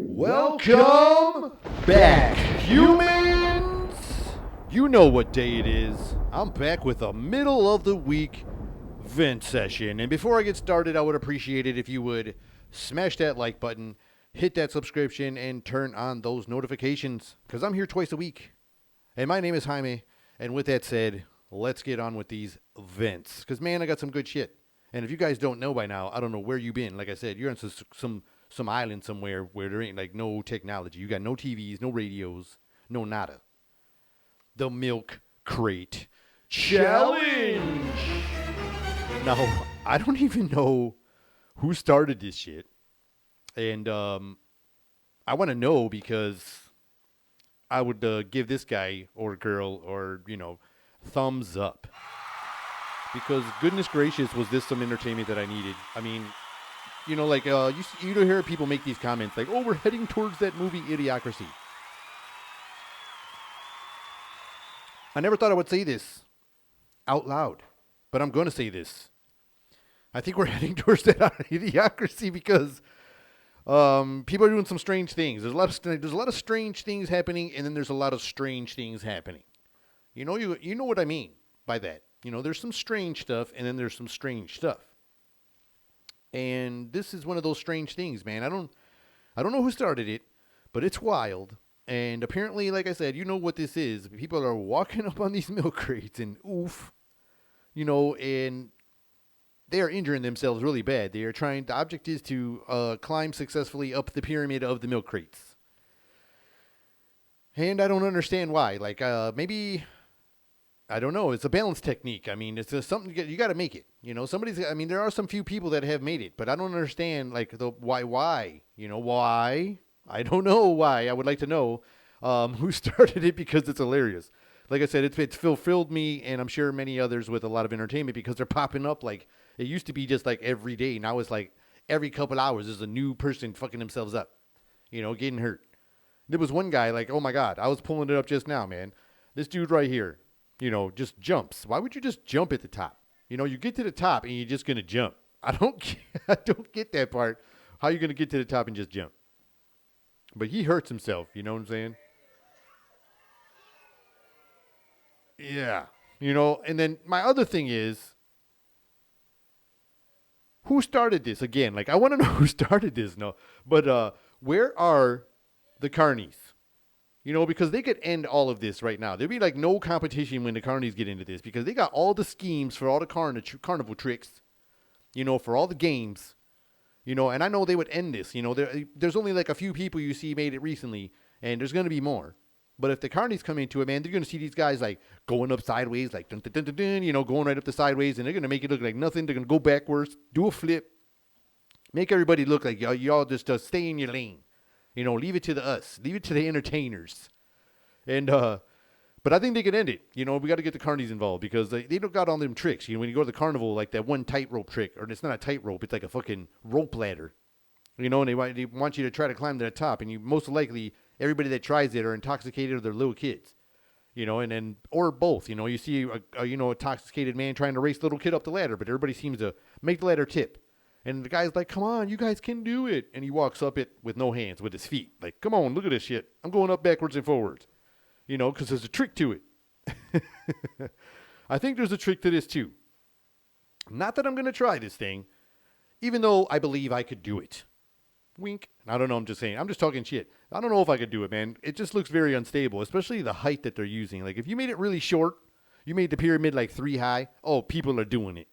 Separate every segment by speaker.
Speaker 1: Welcome back, humans! You know what day it is. I'm back with a middle of the week vent session. And before I get started, I would appreciate it if you would smash that like button, hit that subscription, and turn on those notifications, because I'm here twice a week. And my name is Jaime. And with that said, let's get on with these vents. Because, man, I got some good shit. And if you guys don't know by now, I don't know where you've been. Like I said, you're on some island somewhere where there ain't like no technology. You got no TVs, no radios, no nada. The Milk Crate Challenge! Now, I don't even know who started this shit. And I want to know because I would give this guy or girl or, thumbs up. Because goodness gracious, was this some entertainment that I needed. I mean, you don't hear people make these comments like, oh, we're heading towards that movie Idiocracy. I never thought I would say this out loud, but I'm going to say this. I think we're heading towards that Idiocracy because people are doing some strange things. There's a lot of strange things happening, and then there's a lot of strange things happening. You know what I mean by that. There's some strange stuff, and then there's some strange stuff. And this is one of those strange things, man. I don't know who started it, but it's wild. And apparently, like I said, you know what this is. People are walking up on these milk crates and and they are injuring themselves really bad. The object is to climb successfully up the pyramid of the milk crates. And I don't understand why. Like, maybe, I don't know. It's a balance technique. I mean, it's something you got to make it. There are some few people that have made it, but I don't understand like the why. Why? I don't know why. I would like to know who started it because it's hilarious. Like I said, it's fulfilled me, and I'm sure many others with a lot of entertainment because they're popping up. Like it used to be just like every day. Now it's like every couple hours there's a new person fucking themselves up, getting hurt. There was one guy like, oh my God, I was pulling it up just now, man. This dude right here, just jumps. Why would you just jump at the top? You get to the top and you're just gonna jump. I don't get that part. How you gonna get to the top and just jump? But he hurts himself, you know what I'm saying? Yeah. And then my other thing is, who started this? Again, like, I want to know who started this, no. But where are the carnies? Because they could end all of this right now. There'd be, like, no competition when the carnies get into this because they got all the schemes for all the carnival tricks, for all the games. And I know they would end this. There's only like a few people you see made it recently, and there's going to be more. But if the carnies come into it, man, they're going to see these guys like going up sideways, like dun, dun, dun, dun, dun, going right up the sideways, and they're going to make it look like nothing. They're going to go backwards, do a flip, make everybody look like y'all just stay in your lane. Leave it to leave it to the entertainers. And but I think they could end it. We got to get the carnies involved because they don't got all them tricks. When you go to the carnival, like that one tightrope trick, or it's not a tightrope, it's like a fucking rope ladder. And they want you to try to climb to the top, and you most likely everybody that tries it are intoxicated or they're little kids. And then or both. You see a intoxicated man trying to race a little kid up the ladder, but everybody seems to make the ladder tip. And the guy's like, "Come on, you guys can do it." And he walks up it with no hands, with his feet. Like, "Come on, look at this shit. I'm going up backwards and forwards." Because there's a trick to it. I think there's a trick to this too. Not that I'm going to try this thing, even though I believe I could do it. Wink. I don't know, I'm just saying. I'm just talking shit. I don't know if I could do it, man. It just looks very unstable, especially the height that they're using. Like, if you made it really short, you made the pyramid like 3 high, oh, people are doing it.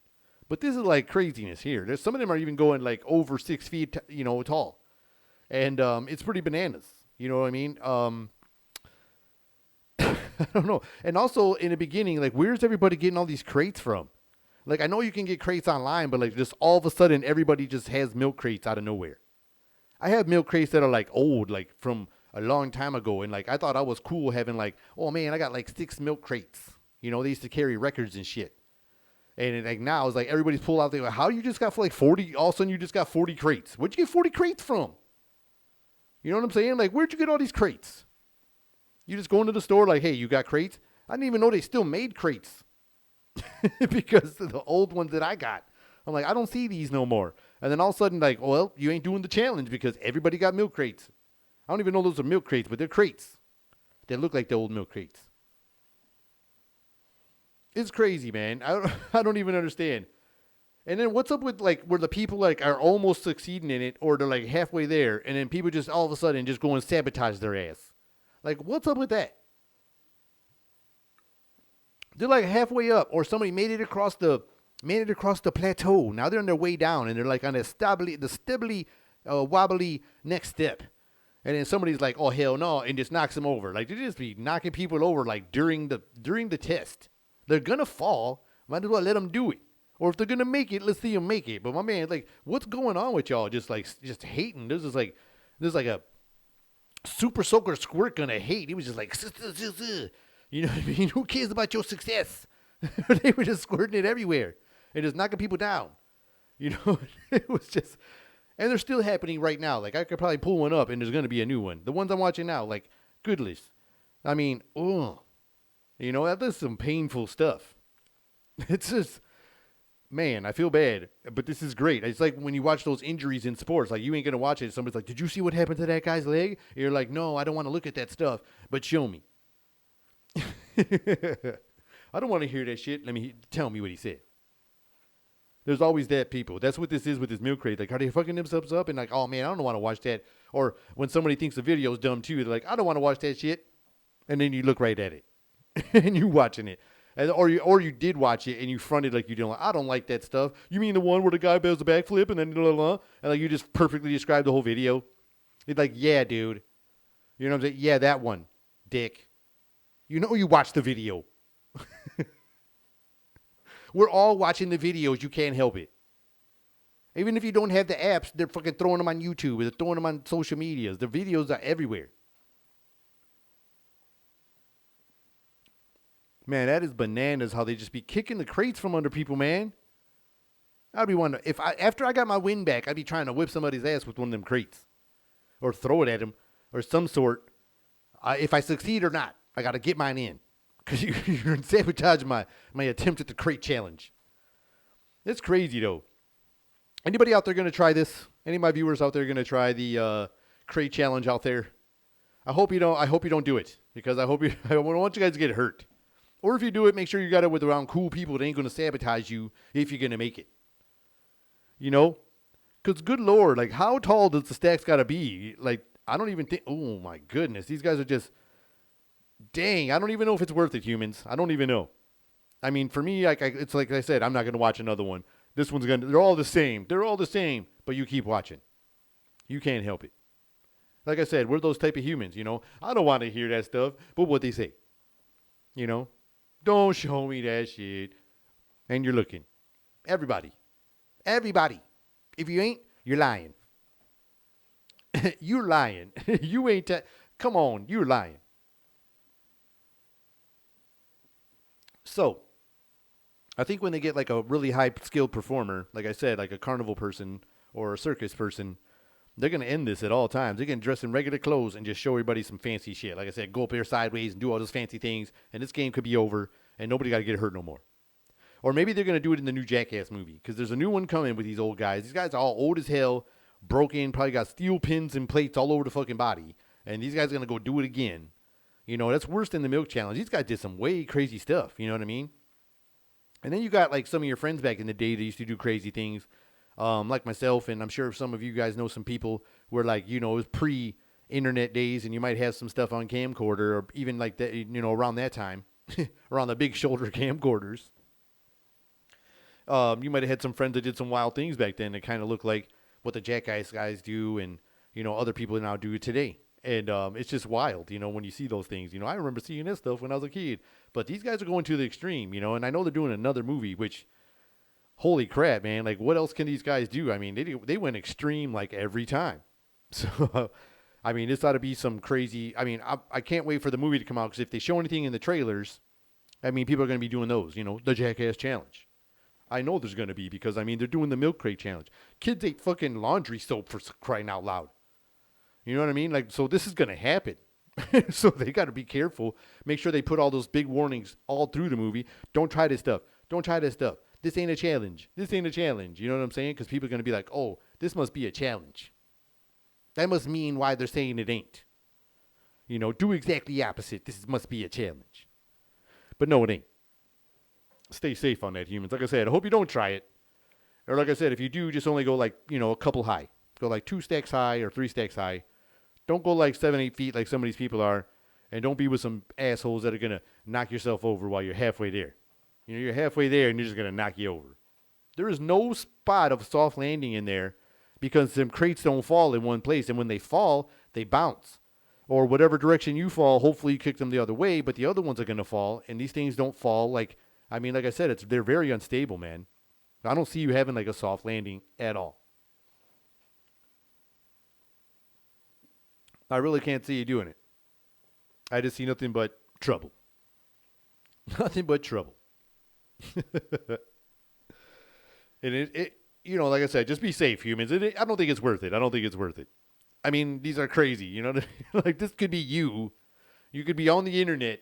Speaker 1: But this is like craziness here. There's some of them are even going like over 6 feet, tall. And it's pretty bananas. You know what I mean? I don't know. And also in the beginning, like, where's everybody getting all these crates from? Like, I know you can get crates online, but like just all of a sudden everybody just has milk crates out of nowhere. I have milk crates that are like old, like from a long time ago. And like, I thought I was cool having like, oh man, I got like 6 milk crates. They used to carry records and shit. And like now it's like everybody's pulled out there. Like, how you just got for like 40? All of a sudden you just got 40 crates. Where'd you get 40 crates from? You know what I'm saying? Like, where'd you get all these crates? You just go into the store like, hey, you got crates? I didn't even know they still made crates because of the old ones that I got. I'm like, I don't see these no more. And then all of a sudden, like, well, you ain't doing the challenge because everybody got milk crates. I don't even know those are milk crates, but they're crates. They look like the old milk crates. It's crazy, man. I don't even understand. And then what's up with like where the people like are almost succeeding in it or they're like halfway there and then people just all of a sudden just go and sabotage their ass. Like what's up with that? They're like halfway up or somebody made it across the plateau. Now they're on their way down and they're like on the stibbly wobbly next step. And then somebody's like, "Oh hell no," and just knocks them over. Like they just be knocking people over like during the test. They're gonna fall. Might as well let them do it. Or if they're gonna make it, let's see them make it. But my man, like, what's going on with y'all? Just hating. There's like a super soaker squirt gonna hate. He was just like, you know what I mean? Who cares about your success? They were just squirting it everywhere and just knocking people down. You know, it was just, and they're still happening right now. Like I could probably pull one up and there's gonna be a new one. The ones I'm watching now, like, goodness. I mean, you know, that's some painful stuff. It's just. Man, I feel bad, but this is great. It's like when you watch those injuries in sports, like you ain't going to watch it. Somebody's like, did you see what happened to that guy's leg? And you're like, no, I don't want to look at that stuff, but show me. I don't want to hear that shit. Tell me what he said. There's always that people. That's what this is with this milk crate. Like, are they fucking themselves up? And like, oh man, I don't want to watch that. Or when somebody thinks the video's dumb too, they're like, I don't want to watch that shit. And then you look right at it and you watching it. Or you did watch it and you fronted like you don't. I don't like that stuff. You mean the one where the guy does a backflip and then blah, blah, blah, and like you just perfectly described the whole video? It's like, yeah, dude. You know what I'm saying? Yeah, that one, dick. You know you watched the video. We're all watching the videos. You can't help it. Even if you don't have the apps, they're fucking throwing them on YouTube. They're throwing them on social medias. The videos are everywhere. Man, that is bananas how they just be kicking the crates from under people, man. I'd be wondering, after I got my win back, I'd be trying to whip somebody's ass with one of them crates. Or throw it at him, or some sort. If I succeed or not, I got to get mine in. Because you're sabotaging my attempt at the crate challenge. It's crazy, though. Anybody out there going to try this? Any of my viewers out there going to try the crate challenge out there? I hope you don't do it. Because I don't want you guys to get hurt. Or if you do it, make sure you got it with around cool people that ain't going to sabotage you if you're going to make it. You know? Because good Lord, like how tall does the stacks got to be? Like, I don't even think, oh my goodness. These guys are just, dang, I don't even know if it's worth it, humans. I don't even know. I mean, for me, it's like I said, I'm not going to watch another one. This one's they're all the same. They're all the same, but you keep watching. You can't help it. Like I said, we're those type of humans, you know? I don't want to hear that stuff, but what they say. You know? Don't show me that shit. And you're looking. Everybody. If you ain't, you're lying. You're lying. You ain't. Come on, you're lying. So, I think when they get like a really high skilled performer, like I said, like a carnival person or a circus person, they're going to end this at all times. They're going to dress in regular clothes and just show everybody some fancy shit. Like I said, go up there sideways and do all those fancy things, and this game could be over, and nobody got to get hurt no more. Or maybe they're going to do it in the new Jackass movie, because there's a new one coming with these old guys. These guys are all old as hell, broken, probably got steel pins and plates all over the fucking body, and these guys are going to go do it again. You know, that's worse than the milk challenge. These guys did some way crazy stuff, you know what I mean? And then you got like some of your friends back in the day that used to do crazy things. Like myself, and I'm sure some of you guys know some people where, like, you know, it was pre-internet days, and you might have some stuff on camcorder, or even like that, you know, around that time, around the big shoulder camcorders. You might have had some friends that did some wild things back then that kind of look like what the Jackass guys do, and, you know, other people now do today. And it's just wild, you know, when you see those things. You know, I remember seeing this stuff when I was a kid, but these guys are going to the extreme, you know, and I know they're doing another movie, which, holy crap, man. Like, what else can these guys do? I mean, they went extreme, like, every time. So, I mean, this ought to be some crazy. I mean, I can't wait for the movie to come out, because if they show anything in the trailers, I mean, people are going to be doing those, you know, the Jackass Challenge. I know there's going to be, because, I mean, they're doing the milk crate challenge. Kids ate fucking laundry soap for crying out loud. You know what I mean? Like, so this is going to happen. So they got to be careful. Make sure they put all those big warnings all through the movie. Don't try this stuff. Don't try this stuff. This ain't a challenge. This ain't a challenge. You know what I'm saying? Because people are going to be like, oh, this must be a challenge. That must mean why they're saying it ain't. You know, do exactly the opposite. This must be a challenge. But no, it ain't. Stay safe on that, humans. Like I said, I hope you don't try it. Or like I said, if you do, just only go like, a couple high. Go like 2 stacks high or 3 stacks high. Don't go like 7, 8 feet like some of these people are. And don't be with some assholes that are going to knock yourself over while you're halfway there. You're halfway there and you're just going to knock you over. There is no spot of soft landing in there because them crates don't fall in one place. And when they fall, they bounce. Or whatever direction you fall, hopefully you kick them the other way, but the other ones are going to fall. And these things don't fall like I said, they're very unstable, man. I don't see you having like a soft landing at all. I really can't see you doing it. I just see nothing but trouble. Nothing but trouble. And like I said, just be safe, humans. I don't think it's worth it. I don't think it's worth it. I mean, these are crazy, you know what I mean? Like, this could be you. You could be on the internet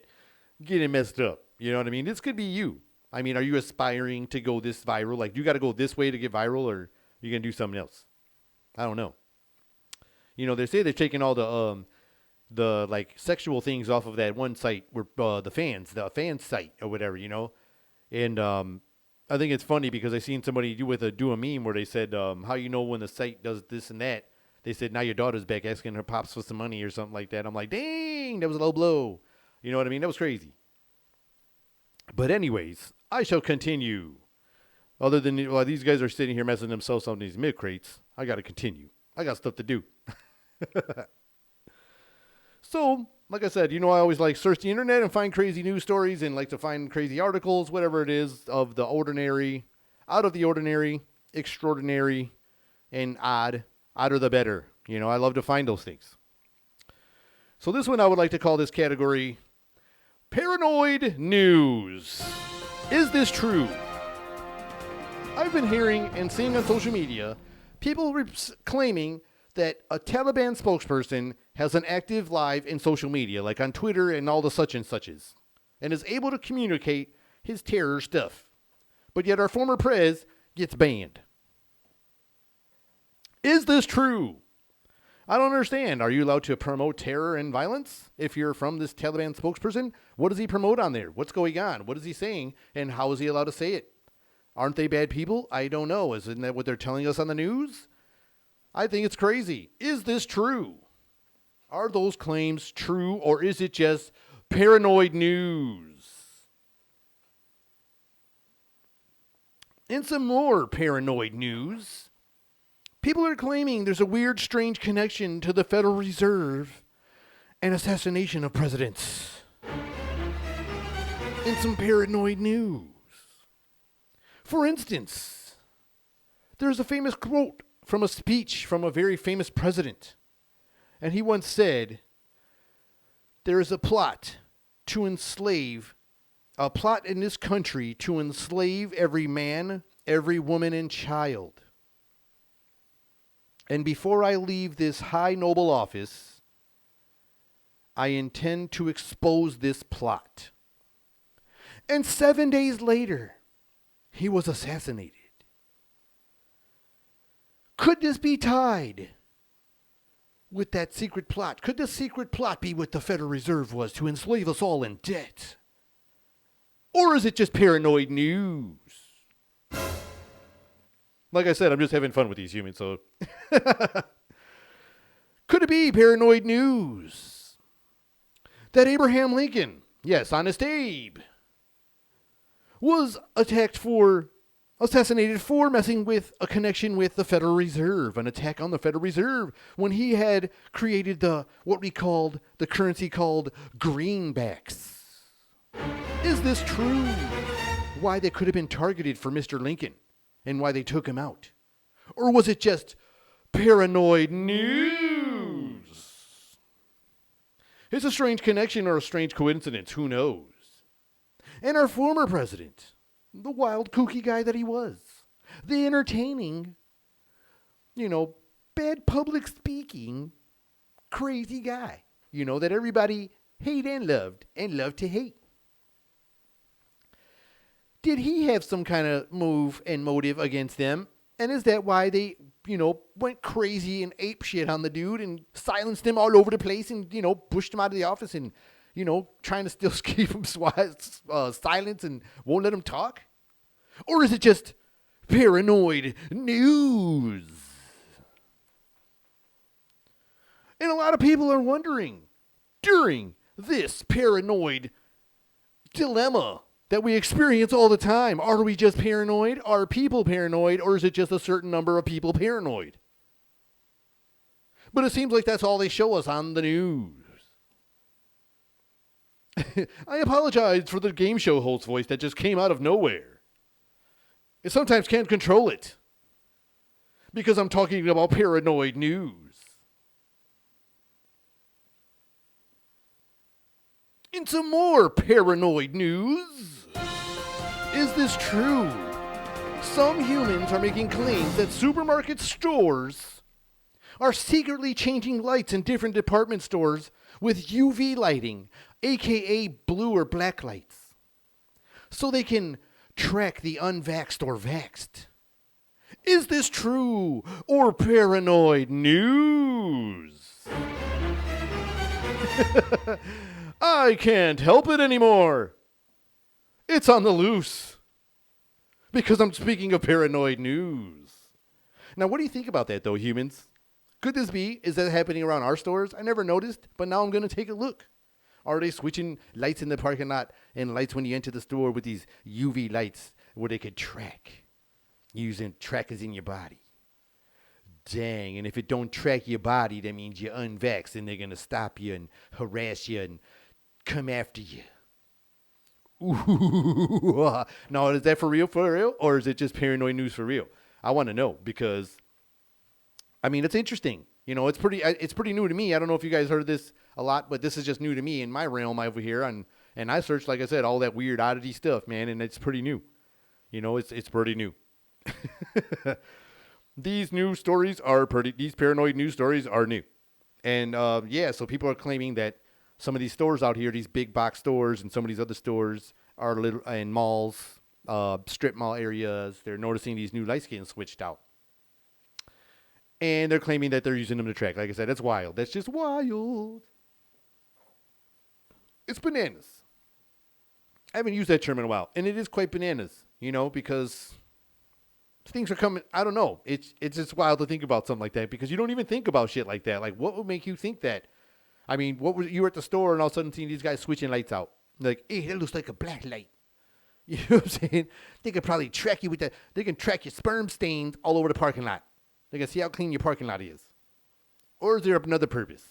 Speaker 1: getting messed up. You know what I mean? This could be you. I mean, are you aspiring to go this viral? Like, you got to go this way to get viral, or are you going to do something else? I don't know. They say they're taking all the like sexual things off of that one site where the fans site or whatever, And I think it's funny because I seen somebody do a meme where they said, how you know when the site does this and that. They said, now your daughter's back asking her pops for some money or something like that. I'm like, dang, that was a low blow. You know what I mean? That was crazy. But anyways, I shall continue. Other than, these guys are sitting here messing themselves on these mid crates. I got to continue. I got stuff to do. So, like I said, I always like search the internet and find crazy news stories and like to find crazy articles, whatever it is, of the ordinary, out of the ordinary, extraordinary, and odd. Odder the better. I love to find those things. So this one I would like to call this category Paranoid News. Is this true? I've been hearing and seeing on social media people claiming that a Taliban spokesperson has an active live in social media, like on Twitter and all the such and suches, and is able to communicate his terror stuff. But yet our former prez gets banned. Is this true? I don't understand. Are you allowed to promote terror and violence if you're from this Taliban spokesperson? What does he promote on there? What's going on? What is he saying? And how is he allowed to say it? Aren't they bad people? I don't know. Isn't that what they're telling us on the news? I think it's crazy. Is this true? Are those claims true, or is it just paranoid news? In some more paranoid news, people are claiming there's a weird, strange connection to the Federal Reserve and assassination of presidents. In some paranoid news. For instance, there's a famous quote from a speech from a very famous president. And he once said, there is a plot in this country to enslave every man, every woman, and child. And before I leave this high noble office, I intend to expose this plot. And 7 days later, he was assassinated. Could this be tied with that secret plot? Could the secret plot be what the Federal Reserve was, to enslave us all in debt? Or is it just paranoid news? Like I said, I'm just having fun with these humans, so... Could it be paranoid news that Abraham Lincoln, yes, Honest Abe, was assassinated for messing with a connection with the Federal Reserve, an attack on the Federal Reserve, when he had created the currency called greenbacks? Is this true? Why they could have been targeted for Mr. Lincoln and why they took him out? Or was it just paranoid news? It's a strange connection or a strange coincidence, who knows? And our former president, the wild, kooky guy that he was, the entertaining, bad public speaking, crazy guy. that everybody hate and loved to hate. Did he have some kind of move and motive against them? And is that why they, went crazy and ape shit on the dude and silenced him all over the place and, pushed him out of the office and, trying to still keep him silent and won't let him talk? Or is it just paranoid news? And a lot of people are wondering during this paranoid dilemma that we experience all the time. Are we just paranoid? Are people paranoid? Or is it just a certain number of people paranoid? But it seems like that's all they show us on the news. I apologize for the game show host voice that just came out of nowhere. I sometimes can't control it because I'm talking about paranoid news. In some more paranoid news. Is this true? Some humans are making claims that supermarket stores are secretly changing lights in different department stores with UV lighting, aka blue or black lights, so they can track the unvaxxed or vaxxed. Is this true or paranoid news? I can't help it anymore. It's on the loose. Because I'm speaking of paranoid news. Now, what do you think about that, though, humans? Could this be? Is that happening around our stores? I never noticed, but now I'm going to take a look. Are they switching lights in the parking lot and lights when you enter the store with these UV lights where they could track? Using trackers in your body. Dang, and if it don't track your body, that means you're unvaxxed and they're going to stop you and harass you and come after you. Ooh. Now, is that for real? Or is it just paranoid news for real? I want to know because, it's interesting. It's pretty new to me. I don't know if you guys heard this a lot, but this is just new to me in my realm over here. And I searched, like I said, all that weird oddity stuff, man, and it's pretty new. It's pretty new. These paranoid news stories are new. And, so people are claiming that some of these stores out here, these big box stores and some of these other stores are in malls, strip mall areas. They're noticing these new lights getting switched out. And they're claiming that they're using them to track. Like I said, that's wild. That's just wild. It's bananas. I haven't used that term in a while. And it is quite bananas, because things are coming. I don't know. It's just wild to think about something like that because you don't even think about shit like that. Like, what would make you think that? You were at the store and all of a sudden seeing these guys switching lights out. Like, hey, that looks like a black light. You know what I'm saying? They could probably track you with that. They can track your sperm stains all over the parking lot. They can see how clean your parking lot is. Or is there another purpose?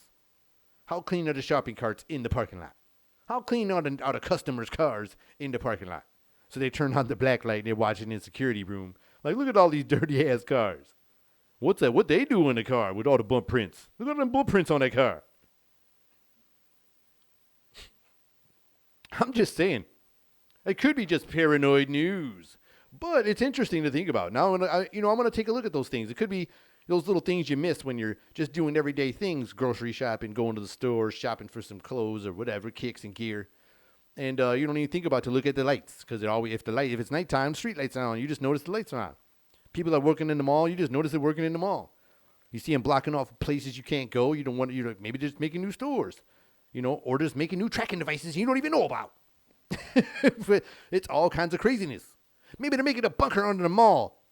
Speaker 1: How clean are the shopping carts in the parking lot? How clean are the customers' cars in the parking lot? So they turn on the black light and they're watching in the security room. Like, look at all these dirty-ass cars. What's that? What they do in the car with all the bump prints? Look at them bump prints on that car. I'm just saying. It could be just paranoid news. But it's interesting to think about. Now, I'm going to take a look at those things. It could be those little things you miss when you're just doing everyday things, grocery shopping, going to the store, shopping for some clothes or whatever, kicks and gear. And you don't even think about to look at the lights because if it's nighttime, street lights are on. You just notice the lights are on. People are working in the mall. You just notice they're working in the mall. You see them blocking off places you can't go. You don't want to. Maybe they're just making new stores, or just making new tracking devices you don't even know about. It's all kinds of craziness. Maybe they're making a bunker under the mall.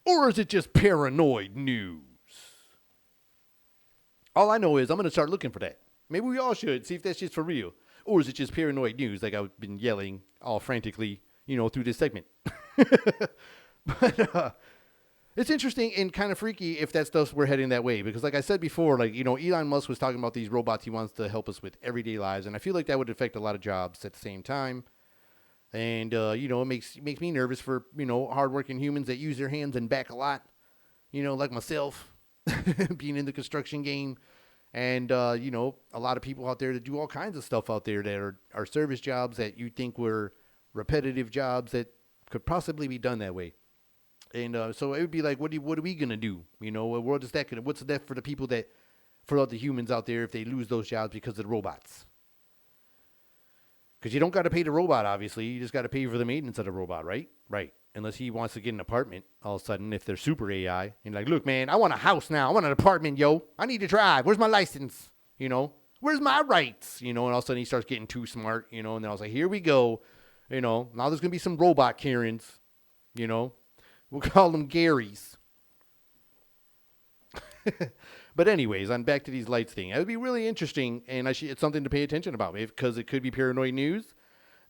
Speaker 1: Or is it just paranoid news? All I know is I'm going to start looking for that. Maybe we all should see if that's just for real. Or is it just paranoid news like I've been yelling all frantically, through this segment. But it's interesting and kind of freaky if that stuff we're heading that way. Because like I said before, Elon Musk was talking about these robots he wants to help us with everyday lives. And I feel like that would affect a lot of jobs at the same time. And, it makes me nervous for, hardworking humans that use their hands and back a lot. Like myself, being in the construction game. And, a lot of people out there that do all kinds of stuff out there that are service jobs that you think were repetitive jobs that could possibly be done that way. And so it would be like, what are we gonna do? What's that for the people for all the humans out there if they lose those jobs because of the robots? Because you don't got to pay the robot, obviously. You just got to pay for the maintenance of the robot, right? Right. Unless he wants to get an apartment all of a sudden, if they're super AI. And like, look, man, I want a house now. I want an apartment, yo. I need to drive. Where's my license? Where's my rights? And all of a sudden he starts getting too smart, and then I was like, here we go. Now there's going to be some robot Karens, We'll call them Garys. But anyways, on back to these lights thing. It would be really interesting, and it's something to pay attention about, because it could be paranoid news,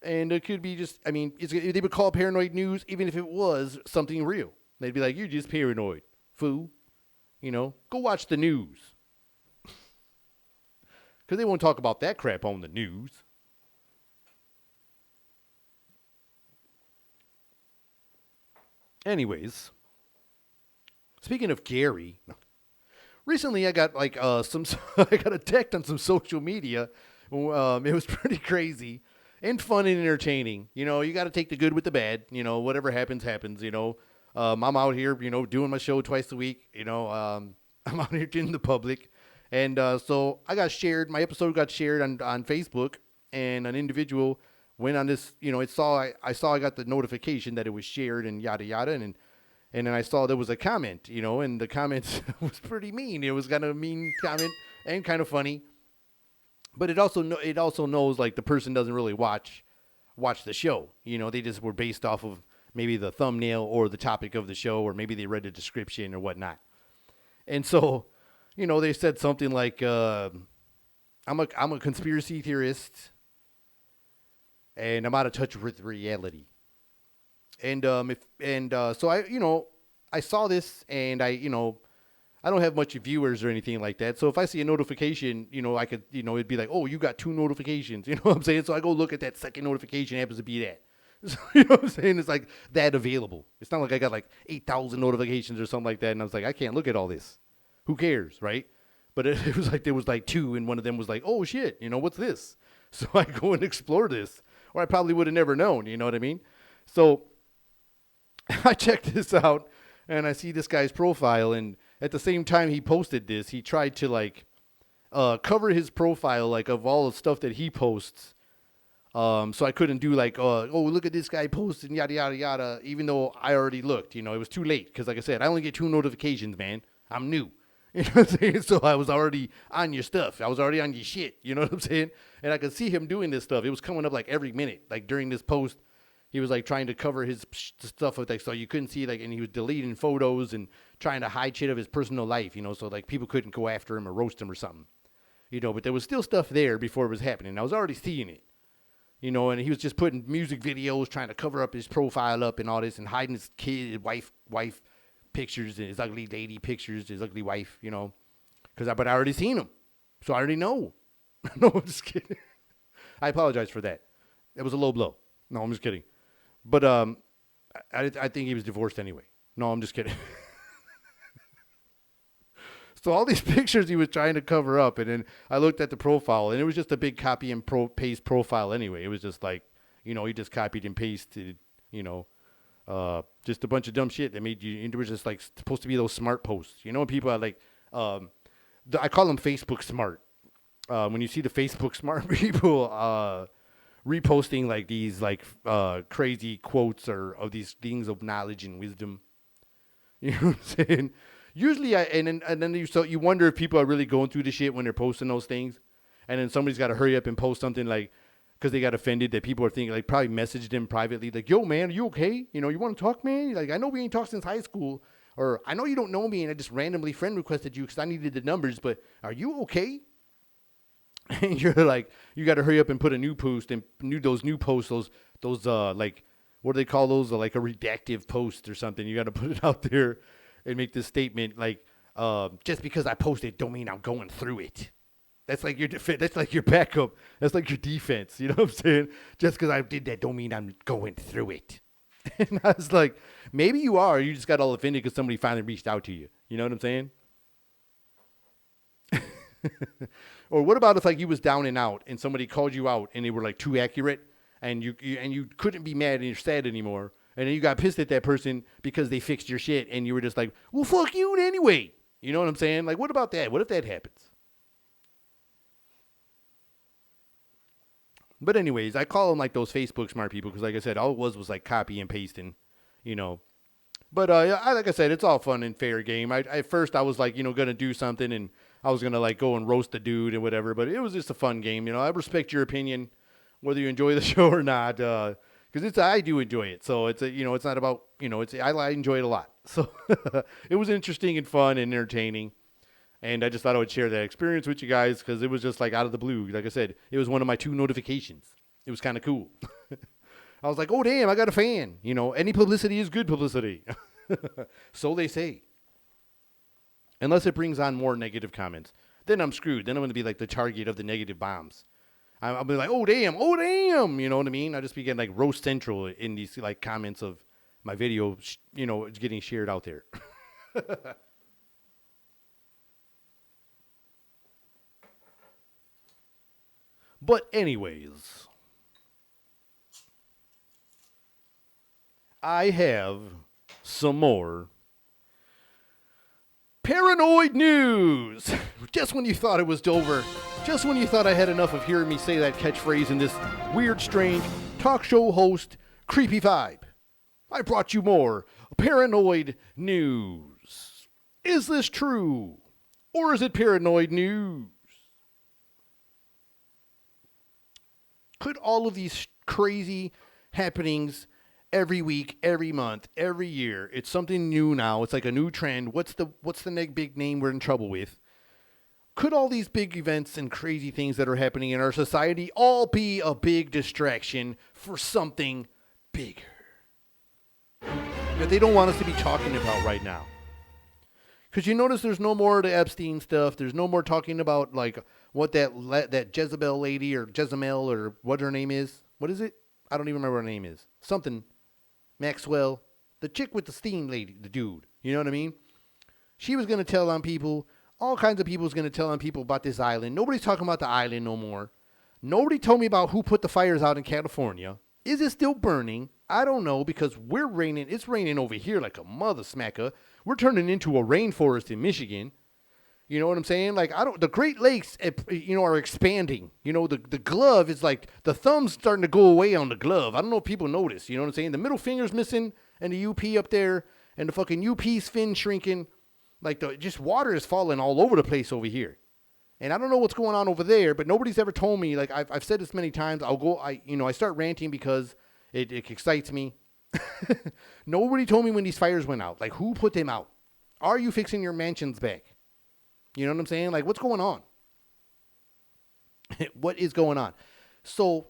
Speaker 1: and it could be just, they would call it paranoid news even if it was something real. They'd be like, you're just paranoid, fool. Go watch the news. Because they won't talk about that crap on the news. Anyways, speaking of Gary... Recently, I got I got attacked on some social media. It was pretty crazy and fun and entertaining. You got to take the good with the bad. Whatever happens, happens. I'm out here, doing my show twice a week. I'm out here in the public, and so my episode got shared on Facebook, and an individual went on this. I got the notification that it was shared and yada yada, and then I saw there was a comment, and the comment was pretty mean. It was kind of a mean comment and kind of funny. But it also knows like the person doesn't really watch the show. They just were based off of maybe the thumbnail or the topic of the show, or maybe they read the description or whatnot. And so, they said something like, I'm a conspiracy theorist, and I'm out of touch with reality. And so I saw this, and I don't have much viewers or anything like that. So if I see a notification, I could, it'd be like, oh, you got 2 notifications. You know what I'm saying? So I go look at that second notification, happens to be that. So, you know what I'm saying? It's like that available. It's not like I got like 8,000 notifications or something like that. And I was like, I can't look at all this. Who cares, right? But it was like there was like 2, and one of them was like, oh shit, what's this? So I go and explore this, or I probably would have never known. You know what I mean? So I checked this out, and I see this guy's profile, and at the same time he posted this, he tried to cover his profile of all the stuff that he posts. So I couldn't do oh, look at this guy posted and yada yada yada, even though I already looked. It was too late, because like I said, I only get 2 notifications, man. I'm new. You know what I'm saying? So I was already on your stuff. I was already on your shit. You know what I'm saying? And I could see him doing this stuff. It was coming up every minute, during this post. He was trying to cover his stuff with so you couldn't see and he was deleting photos and trying to hide shit of his personal life, so people couldn't go after him or roast him or something, but there was still stuff there before it was happening. I was already seeing it, and he was just putting music videos, trying to cover up his profile up and all this, and hiding his kid, his wife pictures, and his ugly lady pictures, his ugly wife, but I already seen him, so I already know. No, I'm just kidding. I apologize for that. It was a low blow. No, I'm just kidding. But I think he was divorced anyway. No, I'm just kidding. So all these pictures he was trying to cover up, and then I looked at the profile, and it was just a big copy and paste profile anyway. It was just he just copied and pasted, just a bunch of dumb shit that made you. It was just supposed to be those smart posts. People are I call them Facebook smart. When you see the Facebook smart people, reposting these crazy quotes or of these things of knowledge and wisdom. You know what I'm saying? Usually, and then you wonder if people are really going through the shit when they're posting those things, and then somebody's got to hurry up and post something because they got offended that people are thinking probably messaged them privately yo man, are you okay? You want to talk, man? I know we ain't talked since high school, or I know you don't know me and I just randomly friend requested you because I needed the numbers, but are you okay? And you're you got to hurry up and put a new post and those new posts, those what do they call those? A redactive post or something. You got to put it out there and make this statement just because I posted don't mean I'm going through it. That's your defense. That's your backup. That's your defense. You know what I'm saying? Just because I did that don't mean I'm going through it. And I was maybe you are. You just got all offended because somebody finally reached out to you. You know what I'm saying? Or what about if you was down and out and somebody called you out and they were too accurate and you couldn't be mad and you're sad anymore And then you got pissed at that person because they fixed your shit, and you were just like, well, fuck you anyway. You know what I'm saying? Like, what about that? What if that happens? But anyways, I call them like those Facebook smart people because, like I said, all it was like copy and pasting, you know. But like I said, it's all fun and fair game. At first I was like, gonna do something, and I was gonna like go and roast the dude and whatever. But it was just a fun game, I respect your opinion, whether you enjoy the show or not, because I do enjoy it. So it's it's not about I enjoy it a lot. So it was interesting and fun and entertaining. And I just thought I would share that experience with you guys because it was just like out of the blue. Like I said, it was one of my 2 notifications. It was kind of cool. I was like, oh, damn, I got a fan. Any publicity is good publicity. So they say. Unless it brings on more negative comments. Then I'm screwed. Then I'm going to be like the target of the negative bombs. I'll be like, oh, damn. You know what I mean? I'll just be getting like roast central in these like comments of my video, getting shared out there. But anyways, I have some more paranoid news. Just when you thought it was over, just when you thought I had enough of hearing me say that catchphrase in this weird, strange talk show host creepy vibe, I brought you more paranoid news. Is this true? Or is it paranoid news? Could all of these crazy happenings every week, every month, every year, it's something new now. It's like a new trend. What's the big name we're in trouble with? Could all these big events and crazy things that are happening in our society all be a big distraction for something bigger that they don't want us to be talking about right now? Because you notice there's no more of the Epstein stuff. There's no more talking about like what that Jezebel lady or Jezebel or what her name is. What is it? I don't even remember what her name is. Something. Maxwell. The chick with the steam lady. The dude. You know what I mean? She was going to tell on people. All kinds of people was going to tell on people about this island. Nobody's talking about the island no more. Nobody told me about who put the fires out in California. Is it still burning? I don't know because we're raining. It's raining over here like a mother smacker. We're turning into a rainforest in Michigan. You know what I'm saying? Like, the Great Lakes, are expanding. The glove is like, the thumb's starting to go away on the glove. I don't know if people notice. You know what I'm saying? The middle finger's missing and the UP up there and the fucking UP's fin shrinking. Like, just water is falling all over the place over here. And I don't know what's going on over there, but nobody's ever told me. Like, I've said this many times. I start ranting because it excites me. Nobody told me when these fires went out. Like, who put them out? Are you fixing your mansions back? You know what I'm saying? Like, what's going on? What is going on? So,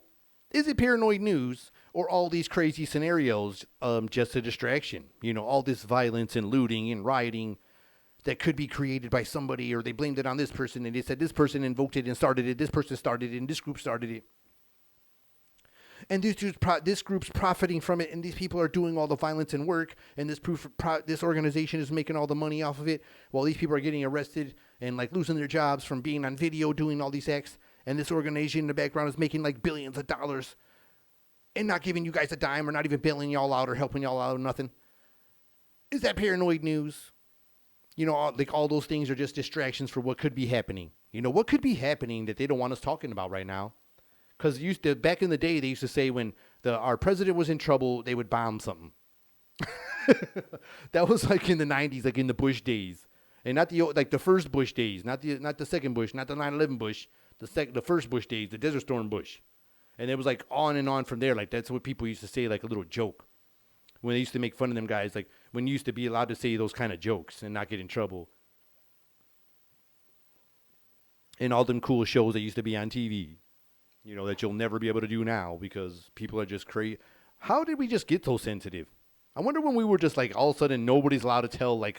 Speaker 1: is it paranoid news or all these crazy scenarios just a distraction? All this violence and looting and rioting that could be created by somebody, or they blamed it on this person and they said this person invoked it and started it, this person started it, and this group started it. And this group's profiting from it, and these people are doing all the violence and work, and this organization is making all the money off of it, while these people are getting arrested and like losing their jobs from being on video doing all these acts, and this organization in the background is making like billions of dollars and not giving you guys a dime or not even bailing y'all out or helping y'all out or nothing. Is that paranoid news? Like all those things are just distractions for what could be happening. What could be happening that they don't want us talking about right now? Because back in the day, they used to say when our president was in trouble, they would bomb something. That was like in the 90s, like in the Bush days. And not the first Bush days, not the second Bush, not the 9/11 Bush, the first Bush days, the Desert Storm Bush. And it was like on and on from there. Like that's what people used to say, like a little joke. When they used to make fun of them guys, like when you used to be allowed to say those kind of jokes and not get in trouble. And all them cool shows that used to be on TV. That you'll never be able to do now because people are just crazy. How did we just get so sensitive? I wonder when we were just like, all of a sudden, nobody's allowed to tell, like,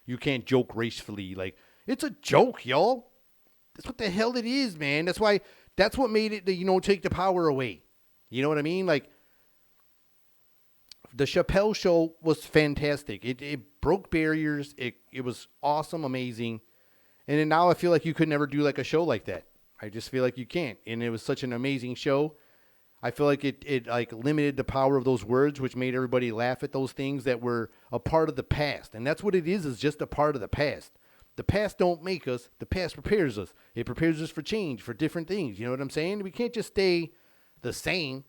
Speaker 1: you can't joke racially. Like, it's a joke, y'all. That's what the hell it is, man. That's what made it, take the power away. You know what I mean? Like, the Chappelle Show was fantastic. It broke barriers. It was awesome, amazing. And then now I feel like you could never do like a show like that. I just feel like you can't. And it was such an amazing show. I feel like it like limited the power of those words, which made everybody laugh at those things that were a part of the past. And that's what it is just a part of the past. The past don't make us, the past prepares us. It prepares us for change, for different things. You know what I'm saying? We can't just stay the same.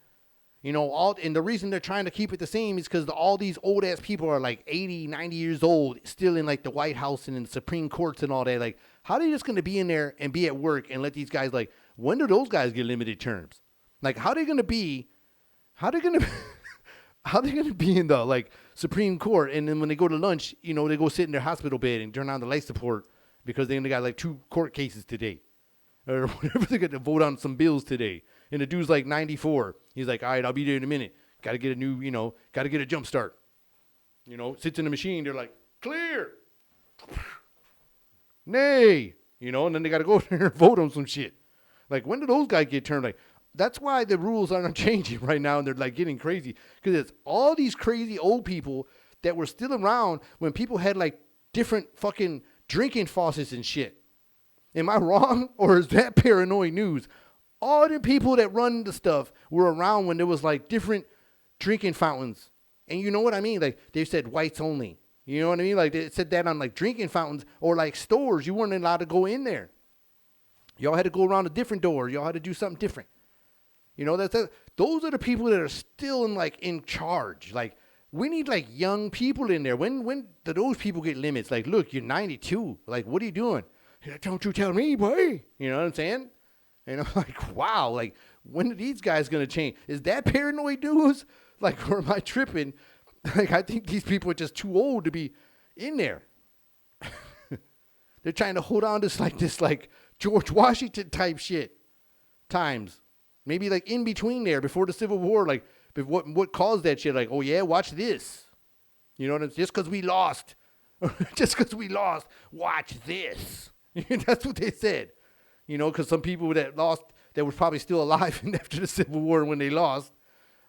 Speaker 1: And the reason they're trying to keep it the same is because all these old ass people are like 80, 90 years old, still in like the White House and in the Supreme Courts and all that. Like, how are they just going to be in there and be at work and let these guys, like, when do those guys get limited terms? Like, how are they going to be in the, like, Supreme Court, and then when they go to lunch, they go sit in their hospital bed and turn on the life support because they only got, like, 2 court cases today. Or whatever, they got to vote on some bills today. And the dude's like 94. He's like, all right, I'll be there in a minute. Got to get got to get a jump start. Sits in the machine. They're like, clear. Nay. And then they got to go there and vote on some shit. Like, when do those guys get turned? Like, that's why the rules aren't changing right now, and they're like getting crazy. Because it's all these crazy old people that were still around when people had like different fucking drinking faucets and shit. Am I wrong? Or is that paranoid news? All the people that run the stuff were around when there was like different drinking fountains. And you know what I mean? Like, they said whites only. You know what I mean? Like, they said that on like drinking fountains or like stores. You weren't allowed to go in there. Y'all had to go around a different door. Y'all had to do something different. Those are the people that are still in charge. Like, we need like young people in there. When do those people get limits? Like, look, you're 92. Like, what are you doing? Don't you tell me, boy. You know what I'm saying? And I'm like, wow. Like, when are these guys gonna change? Is that paranoid news? Like, or am I tripping? Like, I think these people are just too old to be in there. They're trying to hold on to this George Washington type shit. Times. Maybe like in between there before the Civil War, like what caused that shit? Like, oh yeah, watch this. Just because we lost. Just because we lost, watch this. That's what they said. Because some people that lost, that were probably still alive after the Civil War when they lost.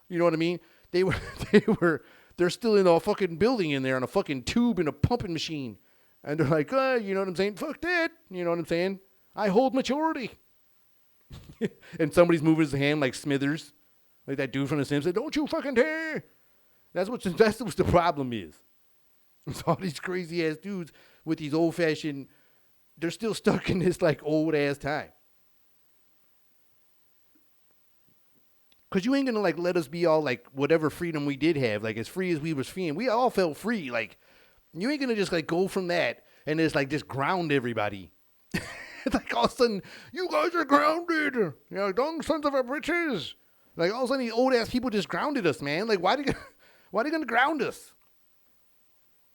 Speaker 1: You know what I mean? They're still in a fucking building in there on a fucking tube and a pumping machine. And they're like, you know what I'm saying? Fuck that. You know what I'm saying? I hold maturity. And somebody's moving his hand like Smithers, like that dude from The Simpsons. Don't you fucking dare! That's what the problem is. It's all these crazy ass dudes with these old fashioned. They're still stuck in this like old ass time. Cause you ain't gonna like let us be all like whatever freedom we did have, like as free as we was free, and we all felt free. Like, you ain't gonna just like go from that and just ground everybody. It's like all of a sudden, you guys are grounded. Dumb sons of a bitches. Like, all of a sudden, these old-ass people just grounded us, man. Like, why are they going to ground us?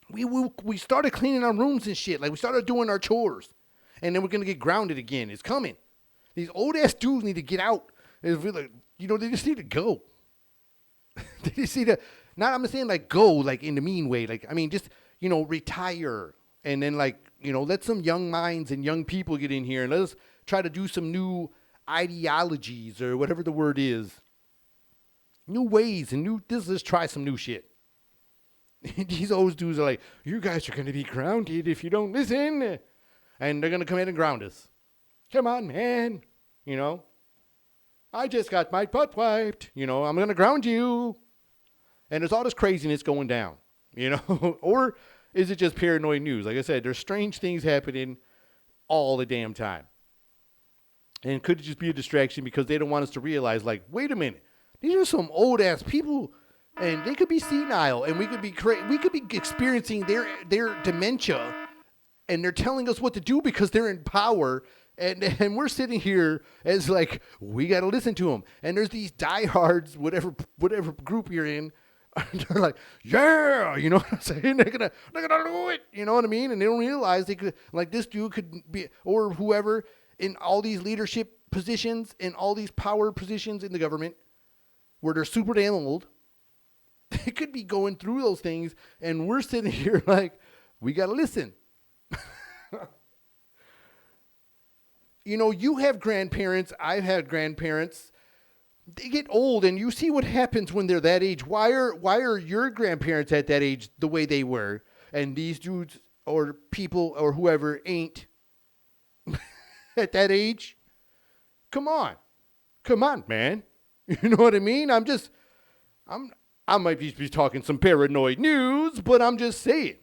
Speaker 1: We started cleaning our rooms and shit. Like, we started doing our chores. And then we're going to get grounded again. It's coming. These old-ass dudes need to get out. It's really, they just need to go. They just need to, I'm saying, like, go, like, in the mean way. Like, I mean, just, retire. And then, like, let some young minds and young people get in here and let us try to do some new ideologies or whatever the word is. New ways and let's try some new shit. These old dudes are like, you guys are going to be grounded if you don't listen. And they're going to come in and ground us. Come on, man. I just got my butt wiped. I'm going to ground you. And there's all this craziness going down, or is it just paranoid news? Like I said, there's strange things happening all the damn time. And could it just be a distraction because they don't want us to realize, like, wait a minute, these are some old-ass people, and they could be senile, and we could be experiencing their dementia, and they're telling us what to do because they're in power, and we're sitting here as, like, we got to listen to them. And there's these diehards, whatever group you're in, they're like, yeah, you know what I'm saying? They're gonna do it, you know what I mean? And they don't realize they could, like, this dude could be, or whoever, in all these leadership positions, in all these power positions in the government, where they're super damn old, they could be going through those things, and we're sitting here like, we gotta listen. You have grandparents, I've had grandparents. They get old, and you see what happens when they're that age. Why are your grandparents at that age the way they were, and these dudes or people or whoever ain't at that age? Come on, man. You know what I mean? I might be talking some paranoid news, but I'm just saying.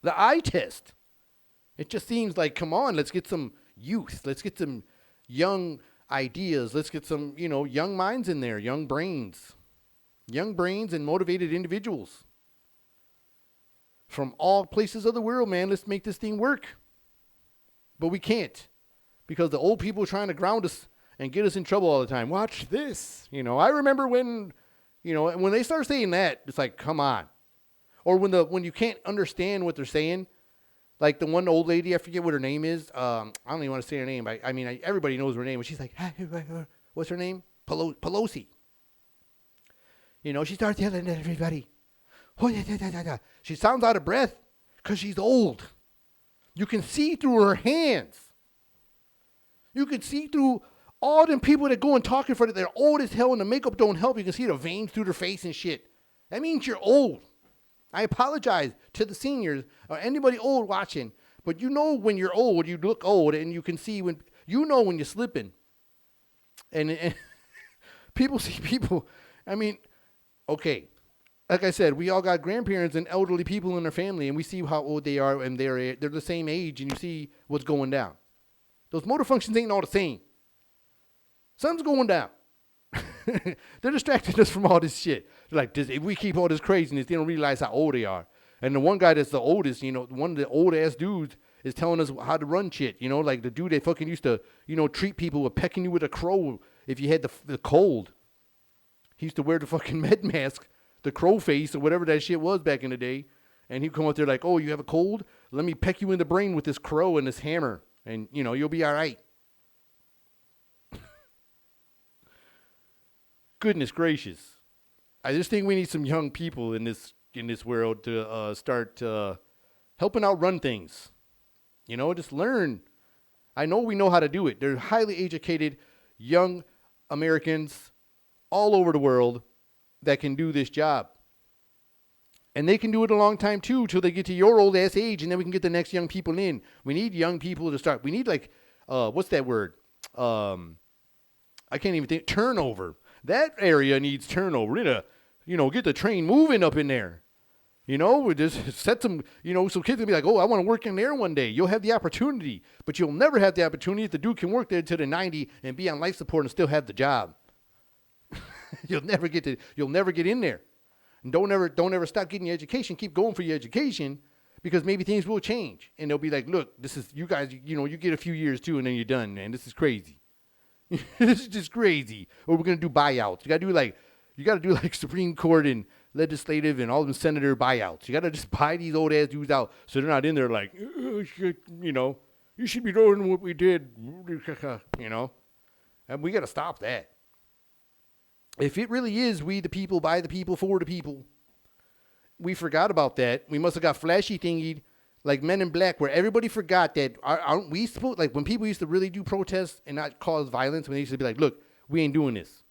Speaker 1: The eye test. It just seems like, come on, let's get some youth. Let's get some young ideas. Let's get some, young minds in there, young brains. Young brains and motivated individuals. From all places of the world, man, let's make this thing work. But we can't. Because the old people are trying to ground us and get us in trouble all the time. Watch this. I remember when they start saying that, it's like, come on. Or when you can't understand what they're saying, like the one old lady, I forget what her name is. I don't even want to say her name. Everybody knows her name. But she's like, what's her name? Pelosi. She starts yelling at everybody. She sounds out of breath because she's old. You can see through her hands. You can see through all them people that go and talk in front of, they're old as hell and the makeup don't help. You can see the veins through their face and shit. That means you're old. I apologize to the seniors or anybody old watching, but when you're old, you look old, and you can see when you're slipping. And people see people. Okay, like I said, we all got grandparents and elderly people in our family, and we see how old they are, and they're the same age, and you see what's going down. Those motor functions ain't all the same. Something's going down. They're distracting us from all this shit. They're like, if we keep all this craziness, they don't realize how old they are. And the one guy that's the oldest, one of the old-ass dudes is telling us how to run shit. Like the dude that fucking used to, treat people with pecking you with a crow if you had the cold. He used to wear the fucking med mask, the crow face or whatever that shit was back in the day. And he'd come out there like, oh, you have a cold? Let me peck you in the brain with this crow and this hammer. And, you'll be all right. Goodness gracious. I just think we need some young people in this world to start helping out run things. Just learn. I know we know how to do it. They're highly educated young Americans all over the world that can do this job. And they can do it a long time too, till they get to your old ass age, and then we can get the next young people in. We need young people to start. We need what's that word? I can't even think. Turnover. That area needs turnover. Get the train moving up in there. We just set some, so kids will be like, oh, I want to work in there one day. You'll have the opportunity, but you'll never have the opportunity if the dude can work there until they're 90 and be on life support and still have the job. You'll never get in there. And don't ever stop getting your education. Keep going for your education, because maybe things will change. And they'll be like, look, this is, you guys, you get a few years too, and then you're done, man. This is crazy. This is just crazy. Or we're going to do buyouts. You got to do like Supreme Court and legislative and all them senator buyouts. You got to just buy these old ass dudes out so they're not in there like, shit, you should be doing what we did, And we got to stop that. If it really is we the people, by the people, for the people, we forgot about that. We must have got flashy thingied like Men in Black, where everybody forgot that aren't we supposed, like when people used to really do protests and not cause violence, when they used to be like, look, we ain't doing this.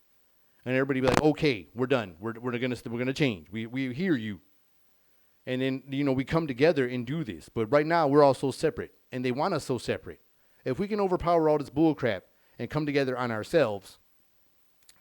Speaker 1: And everybody be like, okay, we're done. We're gonna change. We hear you. And then, we come together and do this. But right now we're all so separate, and they want us so separate. If we can overpower all this bull crap and come together on ourselves,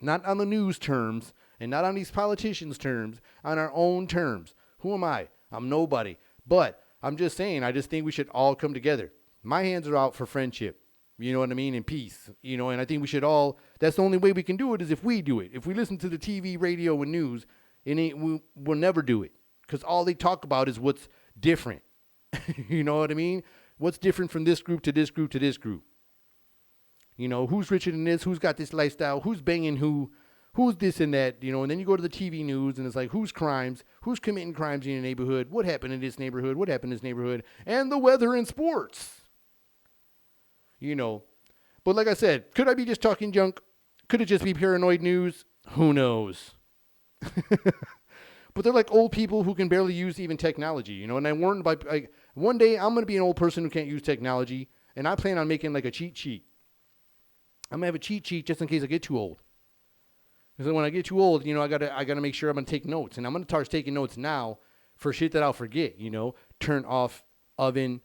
Speaker 1: not on the news terms and not on these politicians' terms, on our own terms. Who am I? I'm nobody. But I'm just saying, I just think we should all come together. My hands are out for friendship, you know what I mean, and peace, and I think we should all, that's the only way we can do it is if we do it. If we listen to the TV, radio, and news, we'll never do it, because all they talk about is what's different. You know what I mean? What's different from this group to this group to this group? Who's richer than this? Who's got this lifestyle? Who's banging who's this and that? And then you go to the TV news and it's like, who's committing crimes in your neighborhood? What happened in this neighborhood? What happened in this neighborhood? And the weather and sports. But like I said, could I be just talking junk? Could it just be paranoid news? Who knows? But they're like old people who can barely use even technology, and I warned by, like, one day I'm going to be an old person who can't use technology, and I plan on making like a cheat sheet. I'm going to have a cheat sheet just in case I get too old. Because when I get too old, I gotta make sure I'm going to take notes. And I'm going to start taking notes now for shit that I'll forget, turn off oven,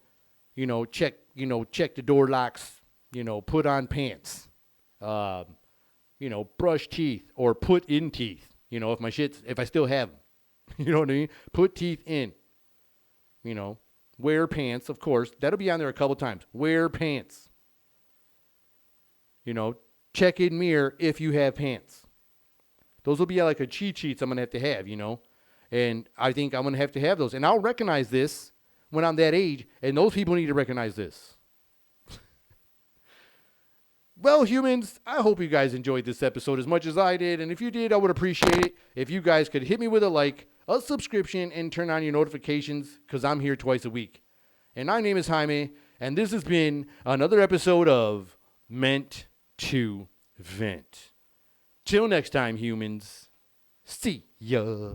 Speaker 1: check the door locks, put on pants, brush teeth or put in teeth. If I still have them. You know what I mean? Put teeth in. Wear pants, of course. That'll be on there a couple times. Wear pants. Check in mirror if you have pants. Those will be like a cheat sheets I'm going to have, And I think I'm going to have those. And I'll recognize this when I'm that age, and those people need to recognize this. Well, humans, I hope you guys enjoyed this episode as much as I did. And if you did, I would appreciate it if you guys could hit me with a like, a subscription, and turn on your notifications because I'm here twice a week. And my name is Jaime, and this has been another episode of Meant to Vent. Till next time, humans. See ya.